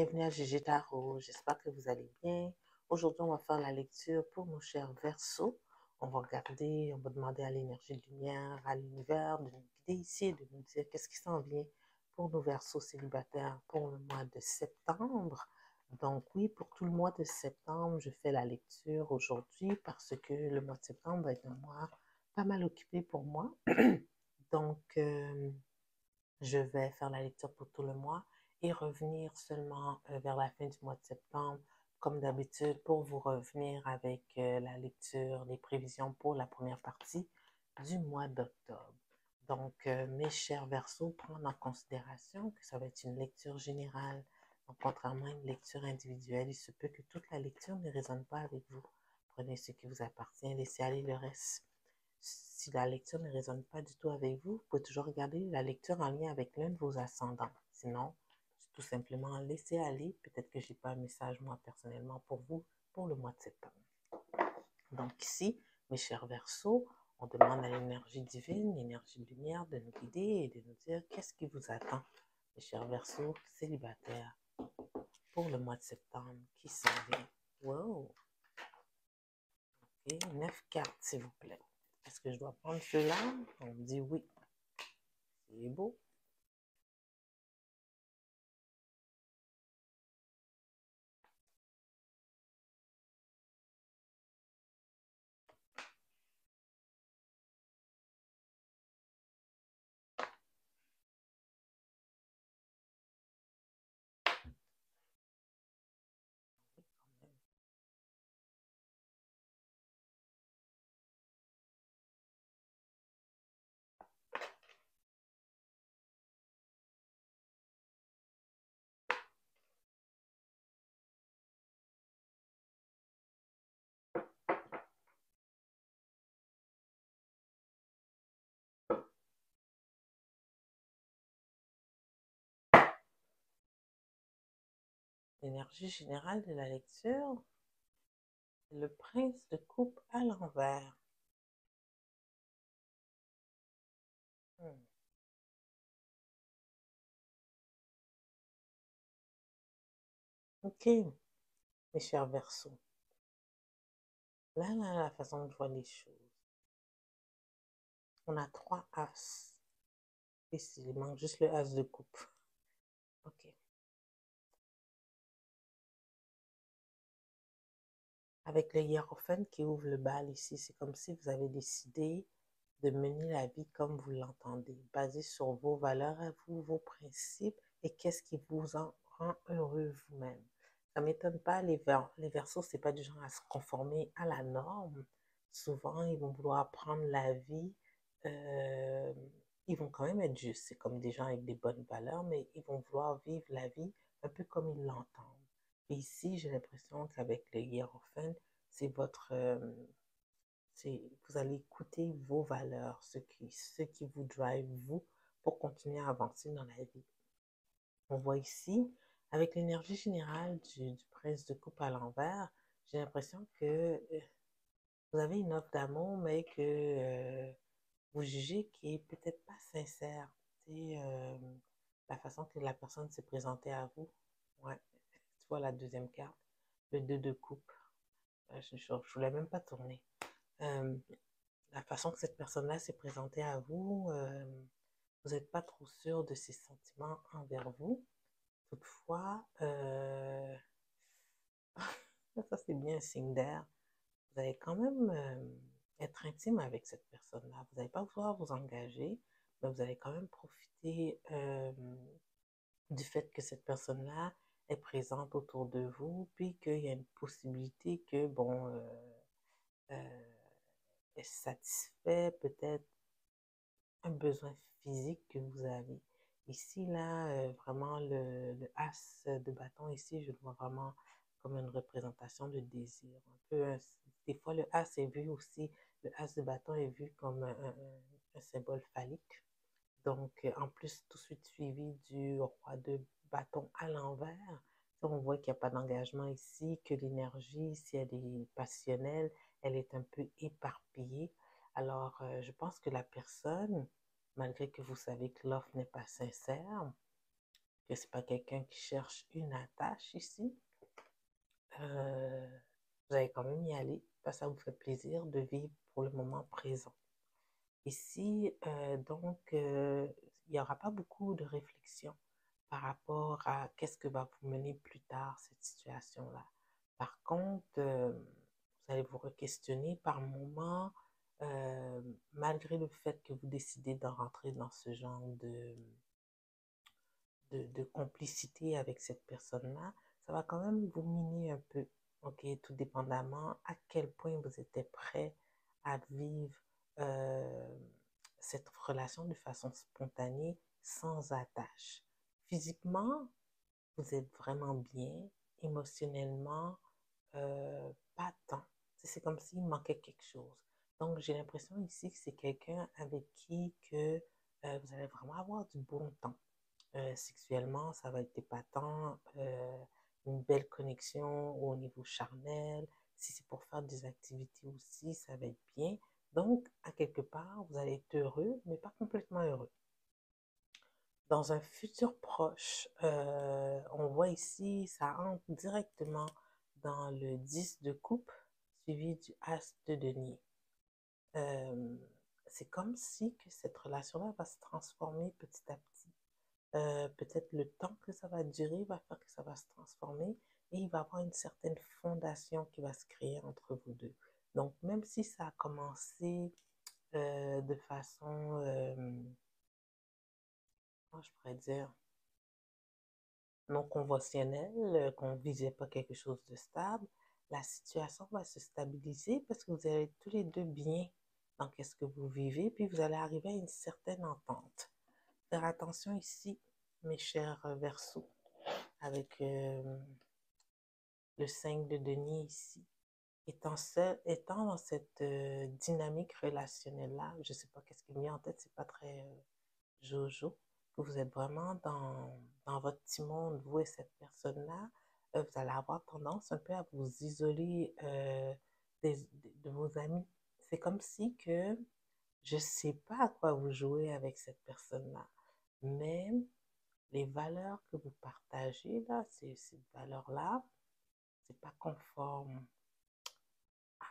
bienvenue à Gigi Tarot. J'espère que vous allez bien. Aujourd'hui, on va faire la lecture pour nos chers Verseaux. On va regarder, on va demander à l'énergie de lumière, à l'univers de nous guider ici et de nous dire qu'est-ce qui s'en vient pour nos Verseaux célibataires pour le mois de septembre. Donc oui, pour tout le mois de septembre, je fais la lecture aujourd'hui parce que le mois de septembre va être un mois pas mal occupé pour moi. Donc, je vais faire la lecture pour tout le mois et revenir seulement vers la fin du mois de septembre, comme d'habitude, pour vous revenir avec la lecture, les prévisions pour la première partie du mois d'octobre. Donc, mes chers Verseaux, prendre en considération que ça va être une lecture générale. Donc, contrairement à une lecture individuelle, il se peut que toute la lecture ne résonne pas avec vous. Prenez ce qui vous appartient, laissez aller le reste. Si la lecture ne résonne pas du tout avec vous, vous pouvez toujours regarder la lecture en lien avec l'un de vos ascendants. Sinon, tout simplement laisser aller. Peut-être que je n'ai pas un message, moi, personnellement, pour vous, pour le mois de septembre. Donc ici, mes chers Verseaux, on demande à l'énergie divine, l'énergie de lumière, de nous guider et de nous dire qu'est-ce qui vous attend, mes chers Verseaux célibataires, pour le mois de septembre qui s'en vient. Wow! Ok, 9 cartes, s'il vous plaît. Est-ce que je dois prendre ceux-là? On me dit oui. C'est beau. L'énergie générale de la lecture, le prince de coupe à l'envers. Ok, mes chers Verseaux. Là, la façon dont je vois les choses. On a 3 as. Ici, il manque juste le as de coupe. Ok. Avec le hiérophant qui ouvre le bal ici, c'est comme si vous avez décidé de mener la vie comme vous l'entendez, basé sur vos valeurs à vous, vos principes et qu'est-ce qui vous en rend heureux vous-même. Ça ne m'étonne pas, les Verseaux, ce n'est pas du genre à se conformer à la norme. Souvent, ils vont vouloir prendre la vie, euh, ils vont quand même être justes, c'est comme des gens avec des bonnes valeurs, mais ils vont vouloir vivre la vie un peu comme ils l'entendent. Et ici, j'ai l'impression qu'avec le hiérophant, c'est vous allez écouter vos valeurs, ce qui vous drive, vous, pour continuer à avancer dans la vie. On voit ici, avec l'énergie générale du prince de coupe à l'envers, j'ai l'impression que vous avez une offre d'amour, mais que vous jugez qui est peut-être pas sincère. C'est la façon que la personne s'est présentée à vous. Ouais, tu vois la deuxième carte, le 2 de coupe. Je ne voulais même pas tourner. Euh, la façon que cette personne-là s'est présentée à vous, vous n'êtes pas trop sûr de ses sentiments envers vous. Toutefois, ça c'est bien un signe d'air. Vous allez quand même être intime avec cette personne-là. Vous n'allez pas pouvoir vous engager, mais vous allez quand même profiter du fait que cette personne-là est présente autour de vous, puis qu'il y a une possibilité que, bon, elle satisfait peut-être un besoin physique que vous avez. Ici, là, vraiment, le as de bâton, ici, je le vois vraiment comme une représentation de désir. Un peu, des fois, le as est vu aussi, le as de bâton est vu comme un symbole phallique. Donc, en plus, tout de suite suivi du roi de bâton à l'envers. On voit qu'il n'y a pas d'engagement ici, que l'énergie, si elle est passionnelle, elle est un peu éparpillée. Alors, je pense que la personne, malgré que vous savez que l'offre n'est pas sincère, que c'est pas quelqu'un qui cherche une attache ici. Vous allez quand même y aller parce que ça vous fait plaisir de vivre pour le moment présent. Ici, il n'y aura pas beaucoup de réflexion par rapport à qu'est-ce que va vous mener plus tard cette situation-là. Par contre, vous allez vous re-questionner par moments, malgré le fait que vous décidez de rentrer dans ce genre de complicité avec cette personne-là, ça va quand même vous miner un peu, ok, tout dépendamment à quel point vous étiez prêt à vivre euh, cette relation de façon spontanée, sans attache. Physiquement, vous êtes vraiment bien, émotionnellement, pas tant. C'est comme s'il manquait quelque chose. Donc, j'ai l'impression ici que c'est quelqu'un avec qui que, vous allez vraiment avoir du bon temps. Sexuellement, ça va être épatant, une belle connexion au niveau charnel. Si c'est pour faire des activités aussi, ça va être bien. Donc, à quelque part, vous allez être heureux, mais pas complètement heureux. Dans un futur proche, on voit ici, ça entre directement dans le 10 de coupe, suivi du as de denier. Euh, c'est comme si que cette relation-là va se transformer petit à petit. Peut-être le temps que ça va durer va faire que ça va se transformer et il va y avoir une certaine fondation qui va se créer entre vous deux. Donc, même si ça a commencé de façon, comment je pourrais dire, non conventionnelle, qu'on ne visait pas quelque chose de stable, la situation va se stabiliser parce que vous allez être tous les deux bien dans ce que vous vivez, puis vous allez arriver à une certaine entente. Faire attention ici, mes chers Verseaux, avec le 5 de denier ici. Étant dans cette dynamique relationnelle-là, je ne sais pas qu'est-ce qui me vient en tête, c'est pas très jojo, que vous êtes vraiment dans votre petit monde, vous et cette personne-là, vous allez avoir tendance un peu à vous isoler de vos amis. C'est comme si que je ne sais pas à quoi vous jouez avec cette personne-là, mais les valeurs que vous partagez, là, ces valeurs-là, c'est pas conforme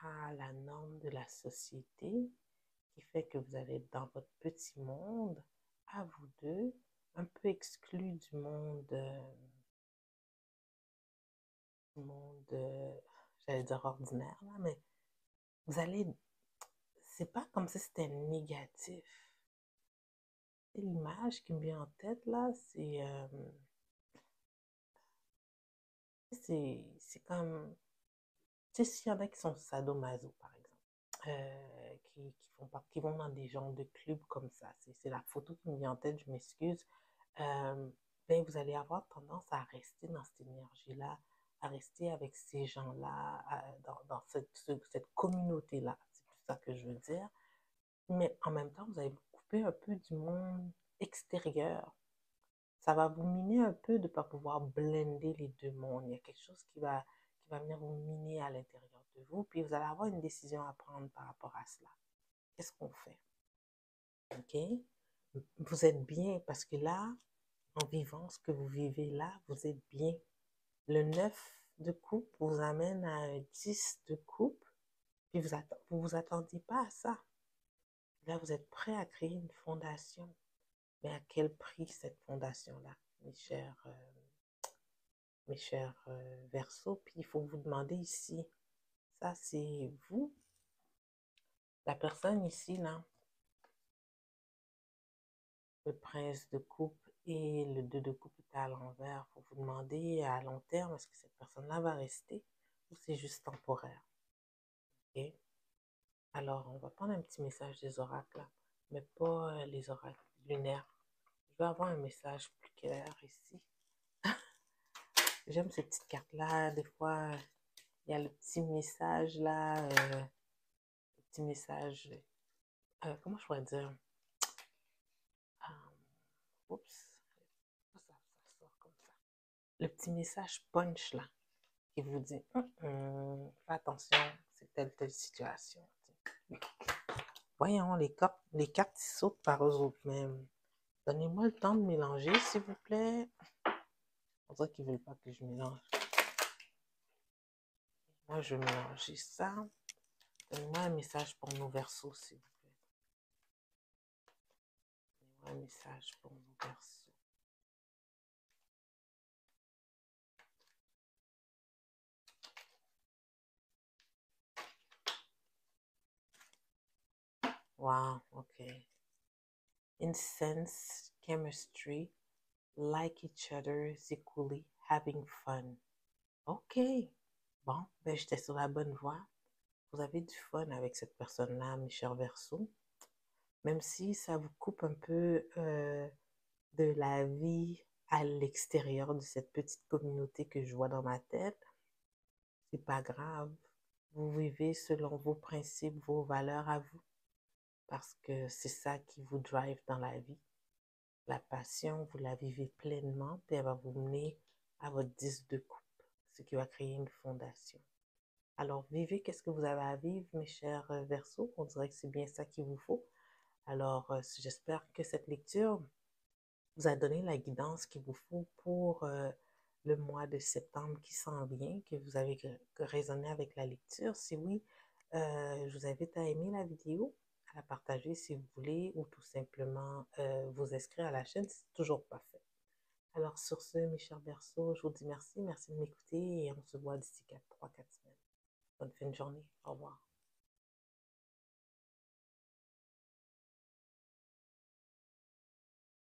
à la norme de la société qui fait que vous allez être dans votre petit monde, à vous deux, un peu exclus du monde, j'allais dire ordinaire, là, mais vous allez, c'est pas comme si c'était négatif. Et l'image qui me vient en tête, là, c'est comme, tu sais, s'il y en a qui sont sadomaso, par exemple, qui vont dans des genres de clubs comme ça, c'est la photo qui me vient en tête, je m'excuse, euh, ben, vous allez avoir tendance à rester dans cette énergie-là, à rester avec ces gens-là, dans cette communauté-là, c'est plus ça que je veux dire. Mais en même temps, vous allez vous couper un peu du monde extérieur. Ça va vous miner un peu de ne pas pouvoir blender les deux mondes. Il y a quelque chose qui va venir vous miner à l'intérieur de vous, puis vous allez avoir une décision à prendre par rapport à cela. Qu'est-ce qu'on fait? OK? Vous êtes bien parce que là, en vivant ce que vous vivez là, vous êtes bien. Le 9 de coupe vous amène à un 10 de coupe, puis vous vous attendiez pas à ça. Là, vous êtes prêt à créer une fondation. Mais à quel prix cette fondation-là, mes chers Verseaux? Puis il faut vous demander ici, ça c'est vous, la personne ici, là, le prince de coupe et le 2 de coupe est à l'envers. Il faut vous demander à long terme, est-ce que cette personne-là va rester ou c'est juste temporaire? Ok? Alors, on va prendre un petit message des oracles, là, mais pas les oracles lunaires. Je vais avoir un message plus clair ici. J'aime ces petites cartes-là. Des fois, il y a le petit message là, le petit message, comment je pourrais dire? Oups, ça sort comme ça. Le petit message punch là, qui vous dit, fais attention, c'est telle situation. Voyons, les cartes sautent par eux autres même. Donnez-moi le temps de mélanger, s'il vous plaît. On dirait qu'ils ne veulent pas que je mélange. Moi, je vais mélanger ça. Donnez-moi un message pour nos versos, s'il vous plaît. Donnez-moi un message pour nos versos. Wow, okay. Incense, chemistry, like each other equally, having fun. Ok. Bon, ben j'étais sur la bonne voie. Vous avez du fun avec cette personne-là, mes chers Verseaux. Même si ça vous coupe un peu de la vie à l'extérieur de cette petite communauté que je vois dans ma tête, c'est pas grave. Vous vivez selon vos principes, vos valeurs à vous, parce que c'est ça qui vous drive dans la vie. La passion, vous la vivez pleinement, puis elle va vous mener à votre 10 de coupe, ce qui va créer une fondation. Alors, vivez qu'est-ce que vous avez à vivre, mes chers Verseaux. On dirait que c'est bien ça qu'il vous faut. Alors, j'espère que cette lecture vous a donné la guidance qu'il vous faut pour le mois de septembre qui s'en vient, que vous avez raisonné avec la lecture. Si oui, je vous invite à aimer la vidéo, à la partager si vous voulez, ou tout simplement vous inscrire à la chaîne si c'est toujours pas fait. Alors, sur ce, mes chers Verseaux, je vous dis merci. Merci de m'écouter et on se voit d'ici 3-4 semaines. Bonne fin de journée. Au revoir.